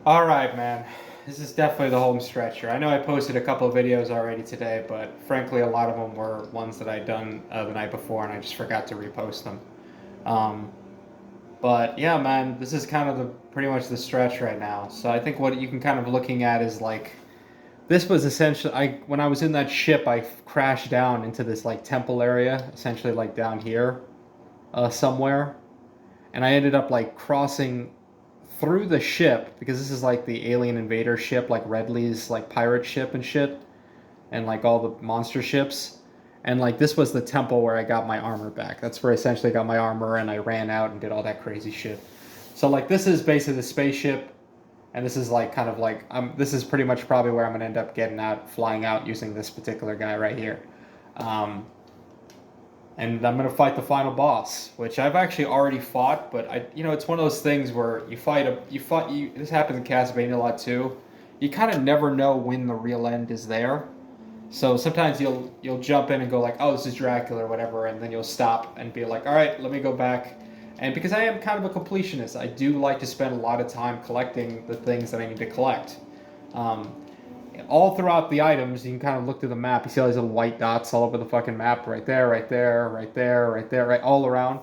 All right, man. This is definitely the home stretch here. I know I posted a couple of videos already today, but frankly, a lot of them were ones that I'd done the night before, and I just forgot to repost them. Um, but yeah, man, this is kind of the pretty much the stretch right now. So I think what you can kind of looking at is like this was essentially I when I was in that ship, I crashed down into this like temple area, essentially like down here somewhere, and I ended up like crossing through the ship because this is like the alien invader ship, like Redley's like pirate ship and shit, and like all the monster ships. And like this was the temple where I got my armor back. That's where I essentially got my armor and I ran out and did all that crazy shit. So like this is basically the spaceship, and this is like kind of like this is pretty much probably where I'm gonna end up getting out, flying out using this particular guy right here. Um, and I'm gonna fight the final boss, which I've actually already fought. But it's one of those things where you. This happens in Castlevania a lot too. You kind of never know when the real end is there. So sometimes you'll jump in and go like, oh, this is Dracula or whatever, and then you'll stop and be like, all right, let me go back. And because I am kind of a completionist, I do like to spend a lot of time collecting the things that I need to collect. Um, all throughout the items, you can kind of look through the map. You see all these little white dots all over the fucking map, right there, right there, right there, right there, right all around.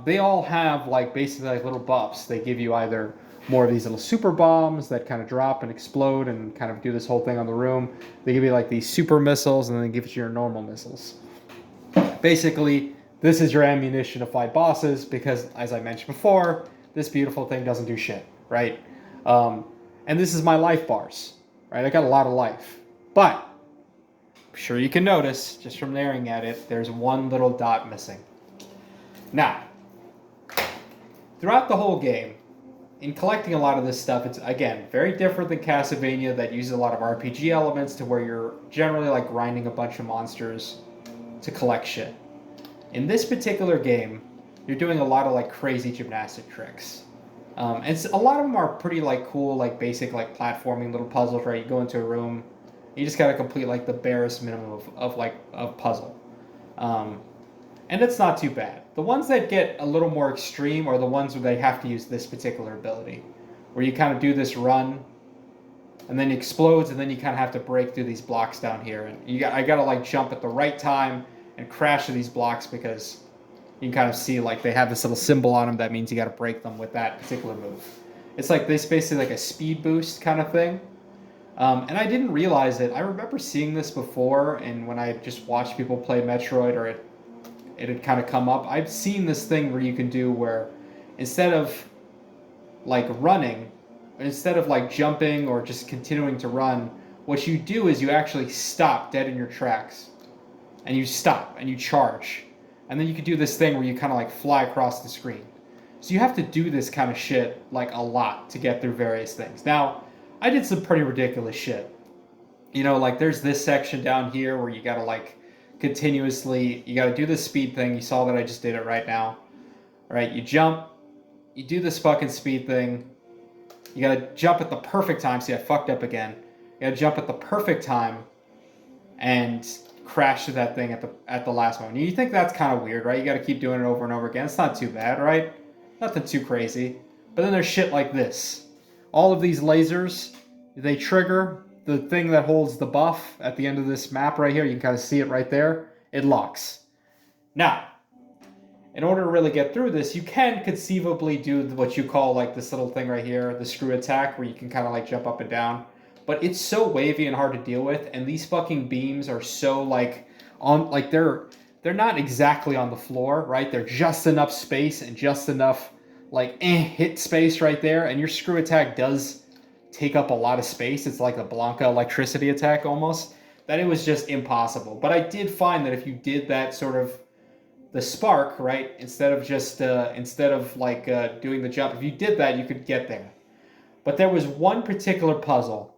They all have like basically like little buffs. They give you either more of these little super bombs that kind of drop and explode and kind of do this whole thing on the room. They give you like these super missiles, and then they give you your normal missiles. Basically, this is your ammunition to fight bosses because, as I mentioned before, this beautiful thing doesn't do shit, right? Um, and this is my life bars, right? I got a lot of life, but I'm sure you can notice just from staring at it, there's one little dot missing. Now, throughout the whole game, in collecting a lot of this stuff, it's again very different than Castlevania that uses a lot of RPG elements to where you're generally like grinding a bunch of monsters to collect shit. In this particular game, you're doing a lot of like crazy gymnastic tricks. And a lot of them are pretty like cool, like basic like platforming little puzzles. Right, you go into a room, you just gotta complete like the barest minimum of puzzle, um, and it's not too bad. The ones that get a little more extreme are the ones where they have to use this particular ability, where you kind of do this run, and then it explodes, and then you kind of have to break through these blocks down here, and I gotta like jump at the right time and crash to these blocks because you can kind of see like they have this little symbol on them that means you got to break them with that particular move. It's like this basically like a speed boost kind of thing. And I didn't realize it. I remember seeing this before, and when I just watched people play Metroid, or it had kind of come up. I've seen this thing where you can do where instead of like running, instead of like jumping or just continuing to run, what you do is you actually stop dead in your tracks, and you stop and you charge, and then you can do this thing where you kind of like fly across the screen. So you have to do this kind of shit like a lot to get through various things. Now, I did some pretty ridiculous shit. Like there's this section down here where you gotta like continuously, you gotta do this speed thing. You saw that I just did it right now. All right, you jump, you do this fucking speed thing. You gotta jump at the perfect time. See, I fucked up again. You gotta jump at the perfect time and crash to that thing at the last moment. You think that's kind of weird, right? You got to keep doing it over and over again. It's not too bad, right? Nothing too crazy. But then there's shit like this. All of these lasers, they trigger the thing that holds the buff at the end of this map right here. You can kind of see it right there. It locks. Now, in order to really get through this, you can conceivably do what you call like this little thing right here, the screw attack, where you can kind of like jump up and down. But it's so wavy and hard to deal with, and these fucking beams are so like on like they're not exactly on the floor, right? They're just enough space and just enough like hit space right there, and your screw attack does take up a lot of space. It's like the Blanca electricity attack almost. That it was just impossible. But I did find that if you did that sort of the spark, right, instead of like doing the jump, if you did that, you could get there. But there was one particular puzzle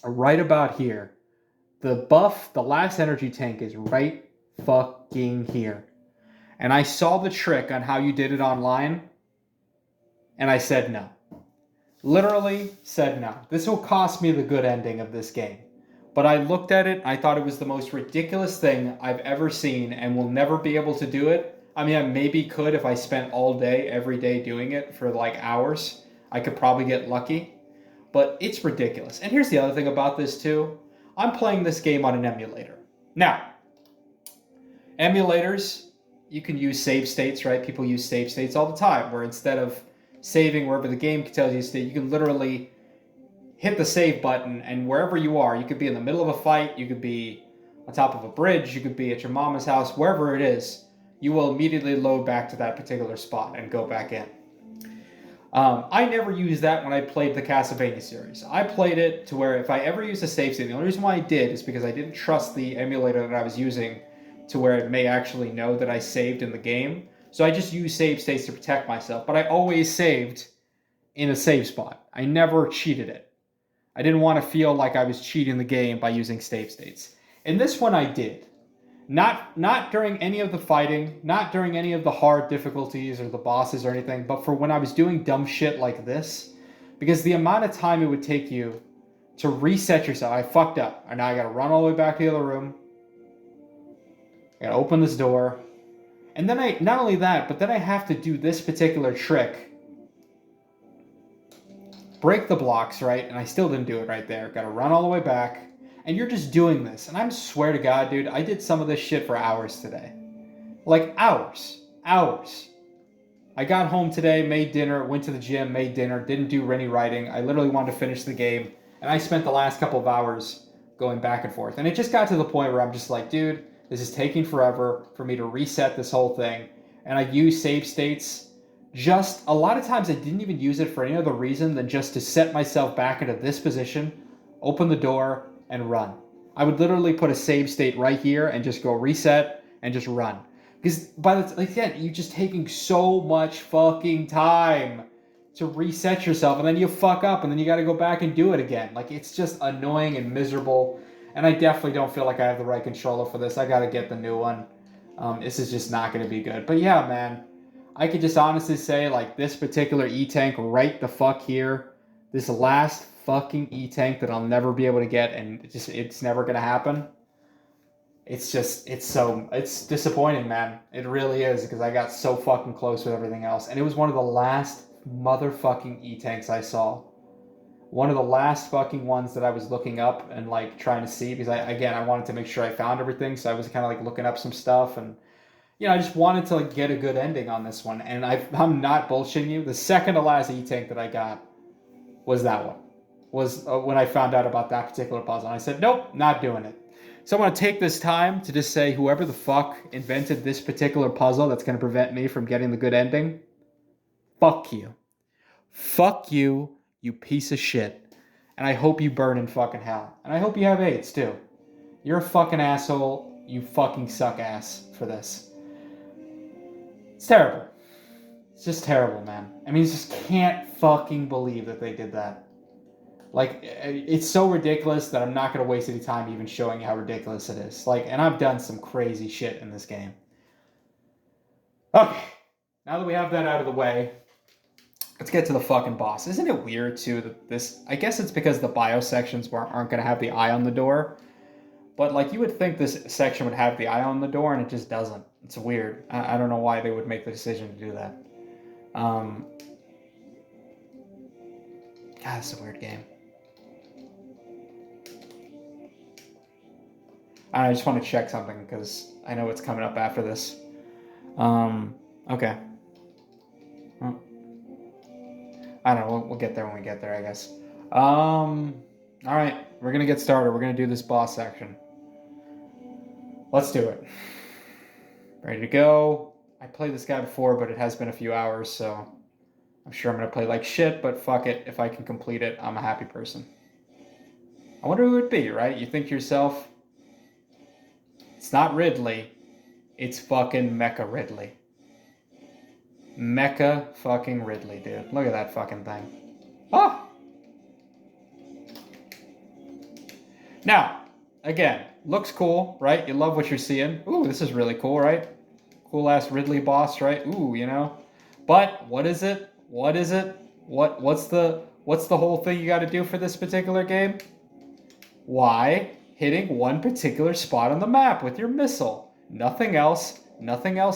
right about here. The buff, the last energy tank is right fucking here. And I saw the trick on how you did it online, and I said no. Literally said no. This will cost me the good ending of this game. But I looked at it, I thought it was the most ridiculous thing I've ever seen, and will never be able to do it. I mean, I maybe could if I spent all day, every day doing it for like hours. I could probably get lucky. but it's ridiculous. And here's the other thing about this too. I'm playing this game on an emulator. Now, emulators, you can use save states, right? People use save states all the time, where instead of saving wherever the game tells you to stay, you can literally hit the save button, and wherever you are, you could be in the middle of a fight, you could be on top of a bridge, you could be at your mama's house, wherever it is, you will immediately load back to that particular spot and go back in. I never used that when I played the Castlevania series. I played it to where if I ever used a save state, the only reason why I did is because I didn't trust the emulator that I was using to where it may actually know that I saved in the game. So I just used save states to protect myself, but I always saved in a save spot. I never cheated it. I didn't want to feel like I was cheating the game by using save states. In this one I did. Not during any of the fighting, not during any of the hard difficulties or the bosses or anything, but for when I was doing dumb shit like this, because the amount of time it would take you to reset yourself. I fucked up, and now I gotta run all the way back to the other room. I gotta open this door. And then not only that, but then I have to do this particular trick. Break the blocks, right? And I still didn't do it right there. Gotta run all the way back. And you're just doing this. And I swear to God, dude, I did some of this shit for hours today. Like hours. Hours. I got home today, made dinner, went to the gym, made dinner, didn't do any writing. I literally wanted to finish the game. And I spent the last couple of hours going back and forth. And it just got to the point where I'm just like, dude, this is taking forever for me to reset this whole thing. And I use save states. Just a lot of times I didn't even use it for any other reason than just to set myself back into this position, open the door, and run. I would literally put a save state right here and just go reset and just run. Because again, you're just taking so much fucking time to reset yourself, and then you fuck up, and then you got to go back and do it again. Like, it's just annoying and miserable, and I definitely don't feel like I have the right controller for this. I got to get the new one. This is just not going to be good. But yeah, man, I could just honestly say, like, this particular E-Tank right the fuck here, this last fucking E-Tank that I'll never be able to get, and it's never gonna happen. It's disappointing, man. It really is, because I got so fucking close with everything else, and it was one of the last motherfucking E-Tanks I saw. One of the last fucking ones that I was looking up and like trying to see, because I wanted to make sure I found everything, so I was kind of like looking up some stuff, and I just wanted to like get a good ending on this one, and I'm not bullshitting you. The second to last E-Tank that I got was that one. Was when I found out about that particular puzzle. And I said, nope, not doing it. So I want to take this time to just say, whoever the fuck invented this particular puzzle that's going to prevent me from getting the good ending, fuck you. Fuck you, you piece of shit. And I hope you burn in fucking hell. And I hope you have AIDS, too. You're a fucking asshole. You fucking suck ass for this. It's terrible. It's just terrible, man. I mean, I just can't fucking believe that they did that. Like, it's so ridiculous that I'm not going to waste any time even showing you how ridiculous it is. Like, and I've done some crazy shit in this game. Okay, now that we have that out of the way, let's get to the fucking boss. Isn't it weird, too, that this... I guess it's because the bio sections aren't going to have the eye on the door. But, like, you would think this section would have the eye on the door, and it just doesn't. It's weird. I don't know why they would make the decision to do that. God, it's a weird game. I just want to check something because I know what's coming up after this. Okay. Well, I don't know. We'll get there when we get there, I guess. All right. We're going to get started. We're going to do this boss section. Let's do it. Ready to go. I played this guy before, but it has been a few hours, so I'm sure I'm going to play like shit, but fuck it. If I can complete it, I'm a happy person. I wonder who it would be, right? You think to yourself... It's not Ridley. It's fucking Mecha Ridley. Mecha fucking Ridley, dude. Look at that fucking thing. Ah! Now, again, looks cool, right? You love what you're seeing. Ooh, this is really cool, right? Cool-ass Ridley boss, right? Ooh, you know? But, what is it? What is it? What's the whole thing you gotta do for this particular game? Why? Hitting one particular spot on the map with your missile. Nothing else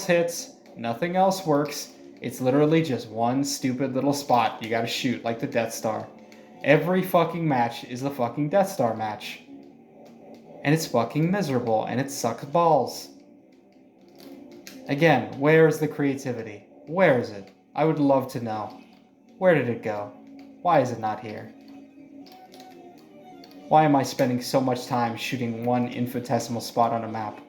hits, nothing else works. It's literally just one stupid little spot you gotta shoot like the Death Star. Every fucking match is the fucking Death Star match. And it's fucking miserable, and it sucks balls. Again, where is the creativity? Where is it? I would love to know. Where did it go? Why is it not here? Why am I spending so much time shooting one infinitesimal spot on a map?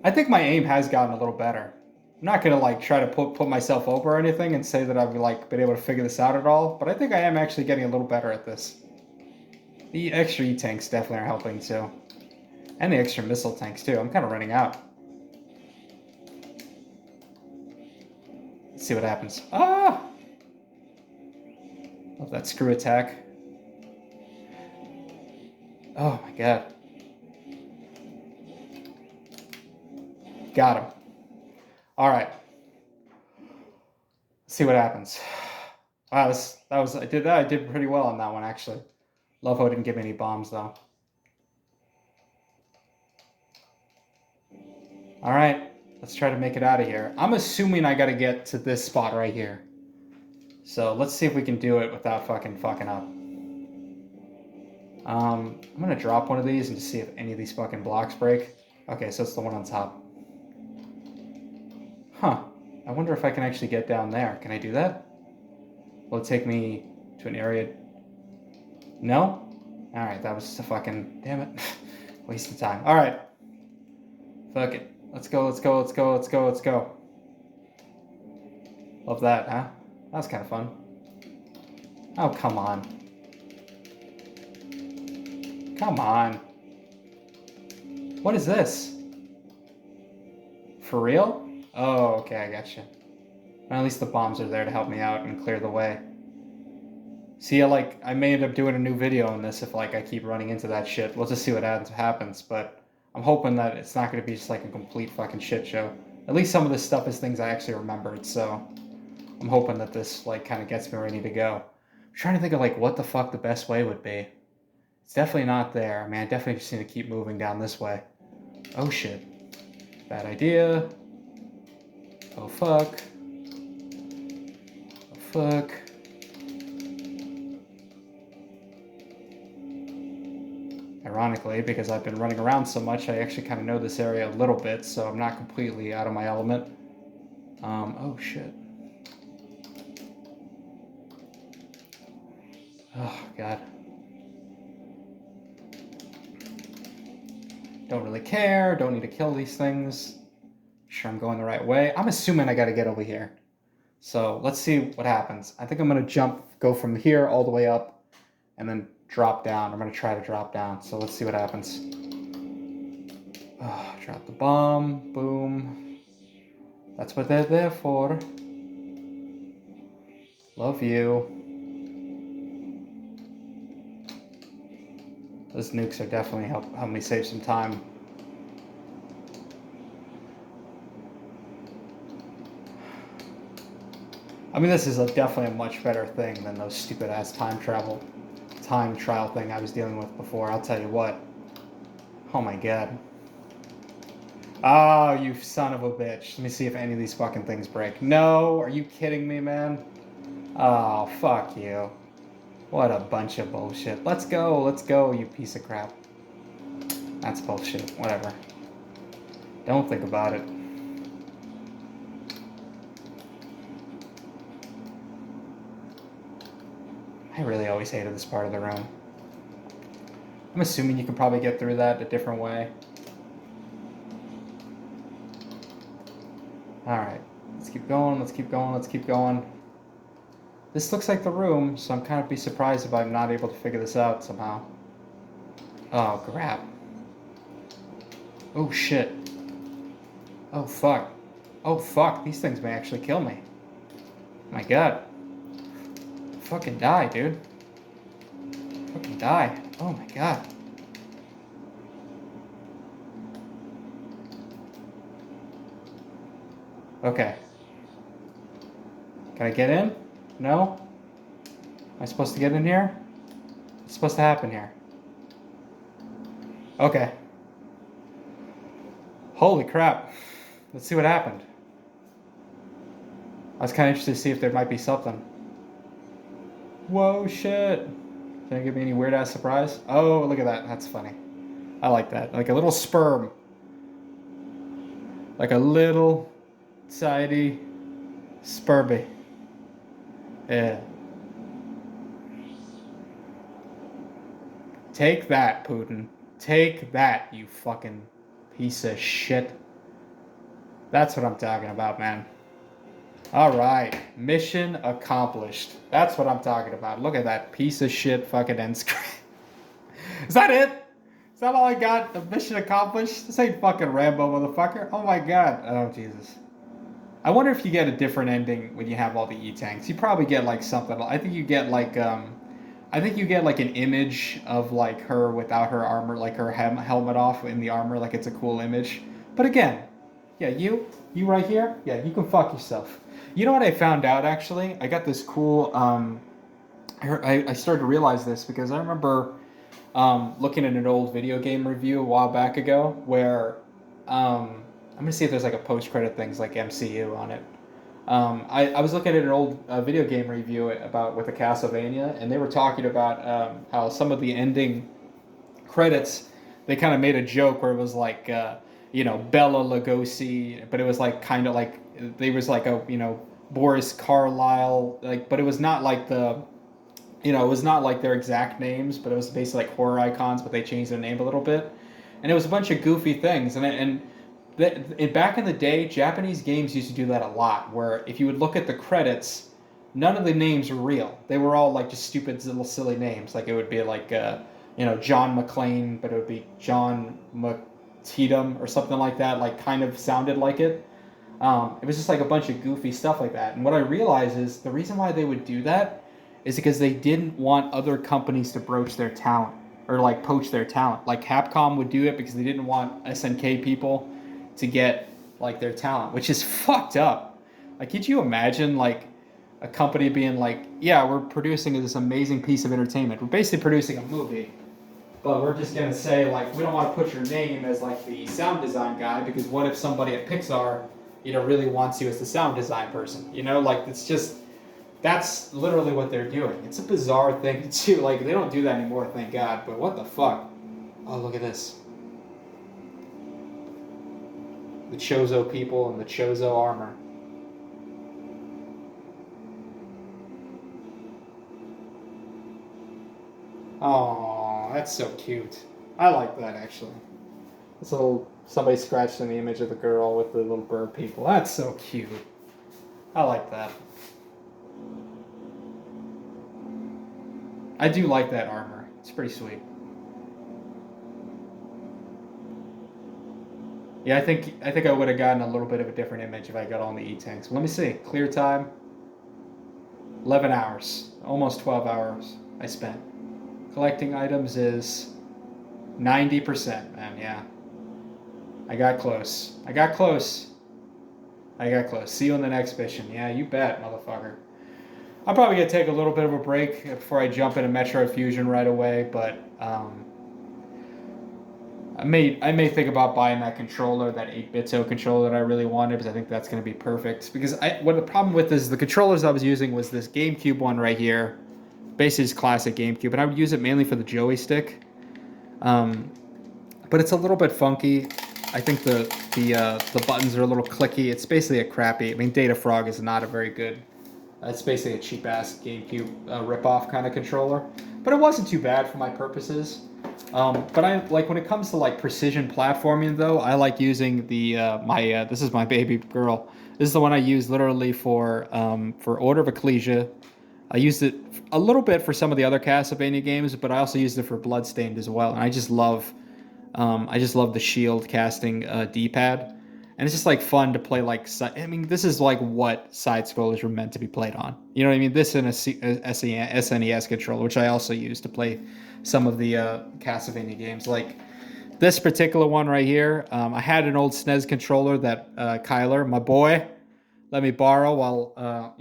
I think my aim has gotten a little better. I'm not gonna like try to put myself over or anything and say that I've like been able to figure this out at all, but I think I am actually getting a little better at this. The extra E-tanks definitely are helping too. And the extra missile tanks too. I'm kind of running out. Let's see what happens. Ah! Love that screw attack. Oh my god. Got him. Alright. Let's see what happens. Wow, I did pretty well on that one actually. Love how it didn't give me any bombs though. Alright, let's try to make it out of here. I'm assuming I gotta get to this spot right here. So let's see if we can do it without fucking up. I'm gonna drop one of these and just see if any of these fucking blocks break. Okay, so it's the one on top. Huh. I wonder if I can actually get down there. Can I do that? Will it take me to an area? No? Alright, that was just a fucking... Damn it. Waste of time. Alright. Fuck it. Let's go, let's go, let's go, let's go, let's go. Love that, huh? That was kind of fun. Oh, come on. Come on. What is this? For real? Oh, okay, I gotcha. Well, at least the bombs are there to help me out and clear the way. See, I may end up doing a new video on this if, I keep running into that shit. We'll just see what happens, but I'm hoping that it's not going to be just, a complete fucking shit show. At least some of this stuff is things I actually remembered, so I'm hoping that this, kind of gets me ready to go. I'm trying to think of, what the fuck the best way would be. It's definitely not there. I mean, I definitely just need to keep moving down this way. Oh, shit. Bad idea. Oh, fuck. Oh, fuck. Ironically, because I've been running around so much, I actually kind of know this area a little bit, so I'm not completely out of my element. Oh, shit. Oh, God. Don't really care. Don't need to kill these things. Sure I'm going the right way. I'm assuming I gotta get over here. So let's see what happens. I think I'm gonna go from here all the way up, and then drop down. I'm gonna try to drop down. So let's see what happens. Oh, drop the bomb. Boom. That's what they're there for. Love you. Those nukes are definitely help me save some time. I mean, this is definitely a much better thing than those stupid-ass time trial thing I was dealing with before. I'll tell you what. Oh my god. Oh, you son of a bitch. Let me see if any of these fucking things break. No, are you kidding me, man? Oh, fuck you. What a bunch of bullshit. Let's go, you piece of crap. That's bullshit. Whatever. Don't think about it. I really always hated this part of the room. I'm assuming you can probably get through that a different way. Alright. Let's keep going, let's keep going, let's keep going. This looks like the room, so I'm kind of be surprised if I'm not able to figure this out somehow. Oh, crap. Oh, shit. Oh, fuck. Oh, fuck. These things may actually kill me. My god. Fucking die, dude. Fucking die. Oh, my god. Okay. Can I get in? No? Am I supposed to get in here? What's supposed to happen here? Okay. Holy crap. Let's see what happened. I was kind of interested to see if there might be something. Whoa, shit. Can you give me any weird ass surprise? Oh, look at that. That's funny. I like that. Like a little sperm. Like a little tiny spermy. Yeah. Take that, Putin. Take that, you fucking piece of shit. That's what I'm talking about, man. All right. Mission accomplished. That's what I'm talking about. Look at that piece of shit fucking end screen. Is that it? Is that all I got? The mission accomplished? This ain't fucking Rambo, motherfucker. Oh my god. Oh, Jesus. I wonder if you get a different ending when you have all the E-tanks. You probably get like something. I think you get like I think you get like an image of like her without her armor, like her helmet off in the armor, like it's a cool image. But again, yeah, you right here, yeah, you can fuck yourself. You know what I found out actually? I got this cool. I started to realize this because I remember looking at an old video game review a while back ago where I'm gonna see if there's like a post-credit things like MCU on it. I was looking at an old video game review about with a Castlevania, and they were talking about how some of the ending credits they kind of made a joke where it was like Bella Lugosi, but it was like kind of like there was like a Boris Carlyle, like, but it was not like it was not like their exact names, but it was basically like horror icons, but they changed their name a little bit, and it was a bunch of goofy things, back in the day, Japanese games used to do that a lot, where if you would look at the credits, none of the names were real. They were all like just stupid little silly names. Like it would be like, John McClane, but it would be John McTeedum or something like that, like kind of sounded like it. It was just like a bunch of goofy stuff like that. And what I realized is the reason why they would do that is because they didn't want other companies to broach their talent or like poach their talent. Like Capcom would do it because they didn't want SNK people to get like their talent, which is fucked up. Like, could you imagine like a company being like, yeah, we're producing this amazing piece of entertainment. We're basically producing a movie, but we're just gonna say like, we don't want to put your name as like the sound design guy because what if somebody at Pixar, really wants you as the sound design person? Like that's literally what they're doing. It's a bizarre thing too. Like they don't do that anymore, thank God. But what the fuck? Oh, look at this. The Chozo people and the Chozo armor. Oh, that's so cute. I like that actually. This little somebody scratched in the image of the girl with the little bird people. That's so cute. I like that. I do like that armor. It's pretty sweet. Yeah, I think I would have gotten a little bit of a different image if I got on the E-tanks. Let me see. Clear time. 11 hours. Almost 12 hours I spent. Collecting items is 90%, man. Yeah. I got close. I got close. See you in the next mission. Yeah, you bet, motherfucker. I'm probably going to take a little bit of a break before I jump into Metroid Fusion right away, but I may think about buying that controller, that 8-bit controller that I really wanted, because I think that's going to be perfect. Because what the problem with is the controllers I was using was this GameCube one right here, basically it's classic GameCube, and I would use it mainly for the Joey stick. But it's a little bit funky. I think the buttons are a little clicky. It's basically a crappy. I mean, Data Frog is not a very good. It's basically a cheap ass GameCube ripoff kind of controller, but it wasn't too bad for my purposes. But I like when it comes to like precision platforming though, I like using the this is my baby girl. This is the one I use literally for Order of Ecclesia. I used it a little bit for some of the other Castlevania games, but I also used it for Bloodstained as well. And I just love the shield casting D-pad, and it's just like fun to play. Like, I mean, this is like what side scrollers were meant to be played on. You know what I mean? This and a SNES controller, which I also use to play some of the Castlevania games. Like this particular one right here, I had an old SNES controller that Kyler, my boy, let me borrow while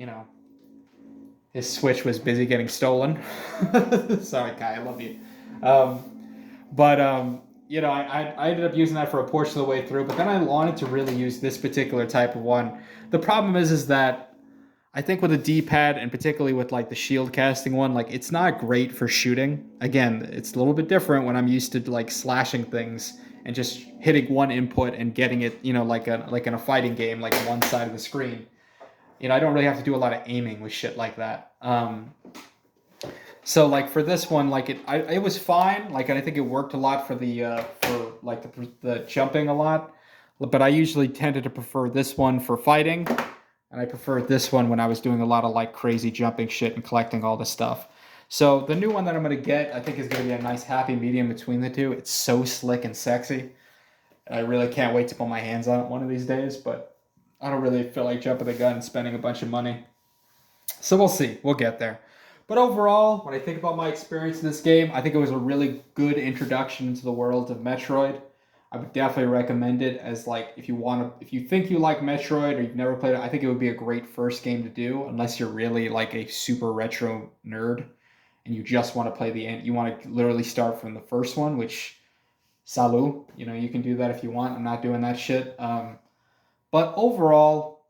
his Switch was busy getting stolen. Sorry, Kai, I love you. I ended up using that for a portion of the way through, but then I wanted to really use this particular type of one. The problem is that I think with a D-pad and particularly with like the shield casting one, like it's not great for shooting. Again, it's a little bit different when I'm used to like slashing things and just hitting one input and getting it, like in a fighting game, like one side of the screen. I don't really have to do a lot of aiming with shit like that. So like for this one, like it was fine. Like I think it worked a lot for the jumping a lot, but I usually tended to prefer this one for fighting, and I preferred this one when I was doing a lot of like crazy jumping shit and collecting all the stuff. So the new one that I'm gonna get, I think is gonna be a nice happy medium between the two. It's so slick and sexy, and I really can't wait to put my hands on it one of these days. But I don't really feel like jumping the gun and spending a bunch of money. So we'll see. We'll get there. But overall, when I think about my experience in this game, I think it was a really good introduction into the world of Metroid. I would definitely recommend it as like if you think you like Metroid or you've never played it, I think it would be a great first game to do unless you're really like a super retro nerd and you just want to play the end. You want to literally start from the first one, which salut, you can do that if you want. I'm not doing that shit. But overall,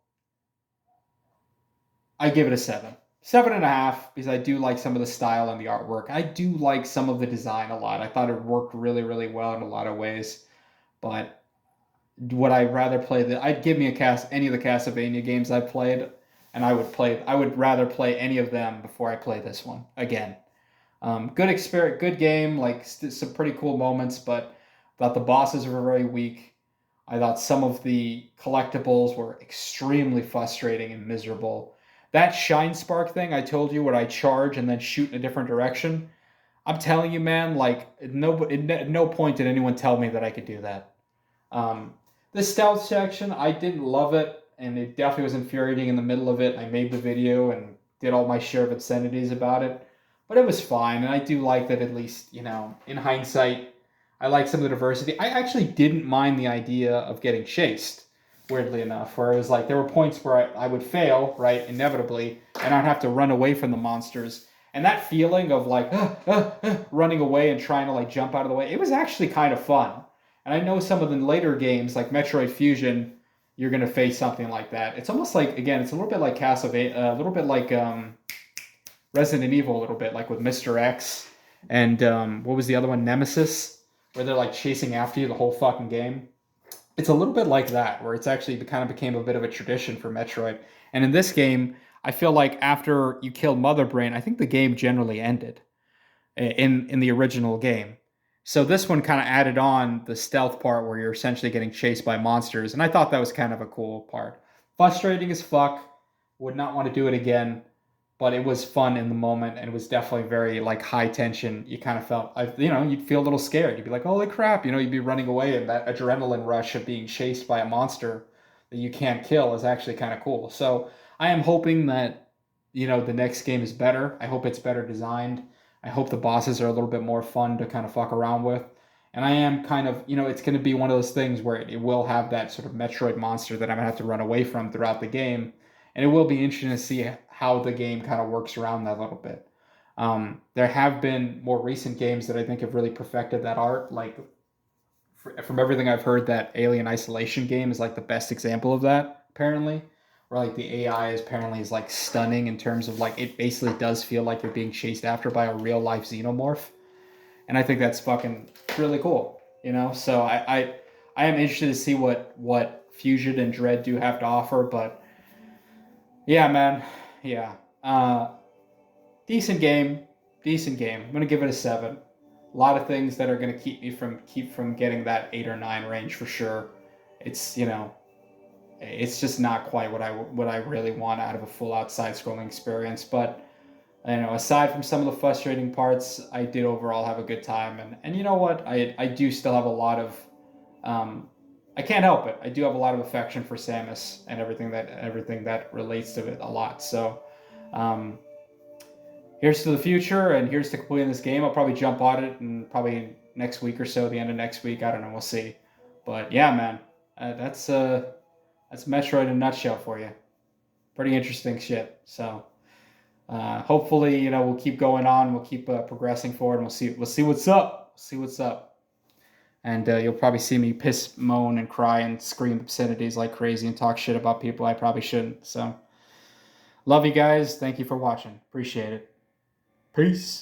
I give it a 7. 7.5, because I do like some of the style and the artwork. I do like some of the design a lot. I thought it worked really, really well in a lot of ways. But would I rather play I'd give me any of the Castlevania games I've played, and I would rather play any of them before I play this one again. Good experience, good game, like some pretty cool moments, but I thought the bosses were very weak. I thought some of the collectibles were extremely frustrating and miserable. That shine spark thing I told you, where I charge and then shoot in a different direction. I'm telling you, man, like at no point did anyone tell me that I could do that. The stealth section, I didn't love it, and it definitely was infuriating in the middle of it. I made the video and did all my share of obscenities about it, but it was fine, and I do like that at least, in hindsight, I like some of the diversity. I actually didn't mind the idea of getting chased, weirdly enough, where it was like there were points where I would fail, right, inevitably, and I'd have to run away from the monsters. And that feeling of like running away and trying to like jump out of the way, it was actually kind of fun. And I know some of the later games like Metroid Fusion, you're gonna face something like that. It's almost like, again, it's a little bit like Castlevania, a little bit like Resident Evil, a little bit like with Mr. X and what was the other one, Nemesis, where they're like chasing after you the whole fucking game. It's a little bit like that, where it's actually kind of became a bit of a tradition for Metroid. And in this game, I feel like after you kill Mother Brain, I think the game generally ended in the original game. So this one kind of added on the stealth part where you're essentially getting chased by monsters, and I thought that was kind of a cool part. Frustrating as fuck. Would not want to do it again, but it was fun in the moment, and it was definitely very like high tension. You kind of felt, you'd feel a little scared. You'd be like, holy crap, you'd be running away, and that adrenaline rush of being chased by a monster that you can't kill is actually kind of cool. So I am hoping that, the next game is better. I hope it's better designed. I hope the bosses are a little bit more fun to kind of fuck around with. And I am kind of, it's going to be one of those things where it will have that sort of Metroid monster that I'm going to have to run away from throughout the game. And it will be interesting to see how the game kind of works around that a little bit. There have been more recent games that I think have really perfected that art. Like, from everything I've heard, that Alien Isolation game is like the best example of that, apparently. Where like the AI is like stunning in terms of like it basically does feel like you're being chased after by a real life xenomorph, and I think that's fucking really cool. So I am interested to see what Fusion and Dread do have to offer, but yeah, man, yeah, decent game, decent game. I'm gonna give it a 7. A lot of things that are gonna keep from getting that 8 or 9 range for sure. It's it's just not quite what I really want out of a full out side scrolling experience. But aside from some of the frustrating parts, I did overall have a good time. And you know what? I do still have a lot of I can't help it. I do have a lot of affection for Samus and everything that relates to it a lot. So here's to the future, and here's to completing this game. I'll probably jump on it and probably next week or so, the end of next week. I don't know. We'll see. But yeah, man, that's Metroid in a nutshell for you. Pretty interesting shit. So hopefully, we'll keep going on. We'll keep progressing forward. And we'll see what's up. See what's up. And you'll probably see me piss, moan, and cry and scream obscenities like crazy and talk shit about people I probably shouldn't. So Love you guys. Thank you for watching. Appreciate it. Peace.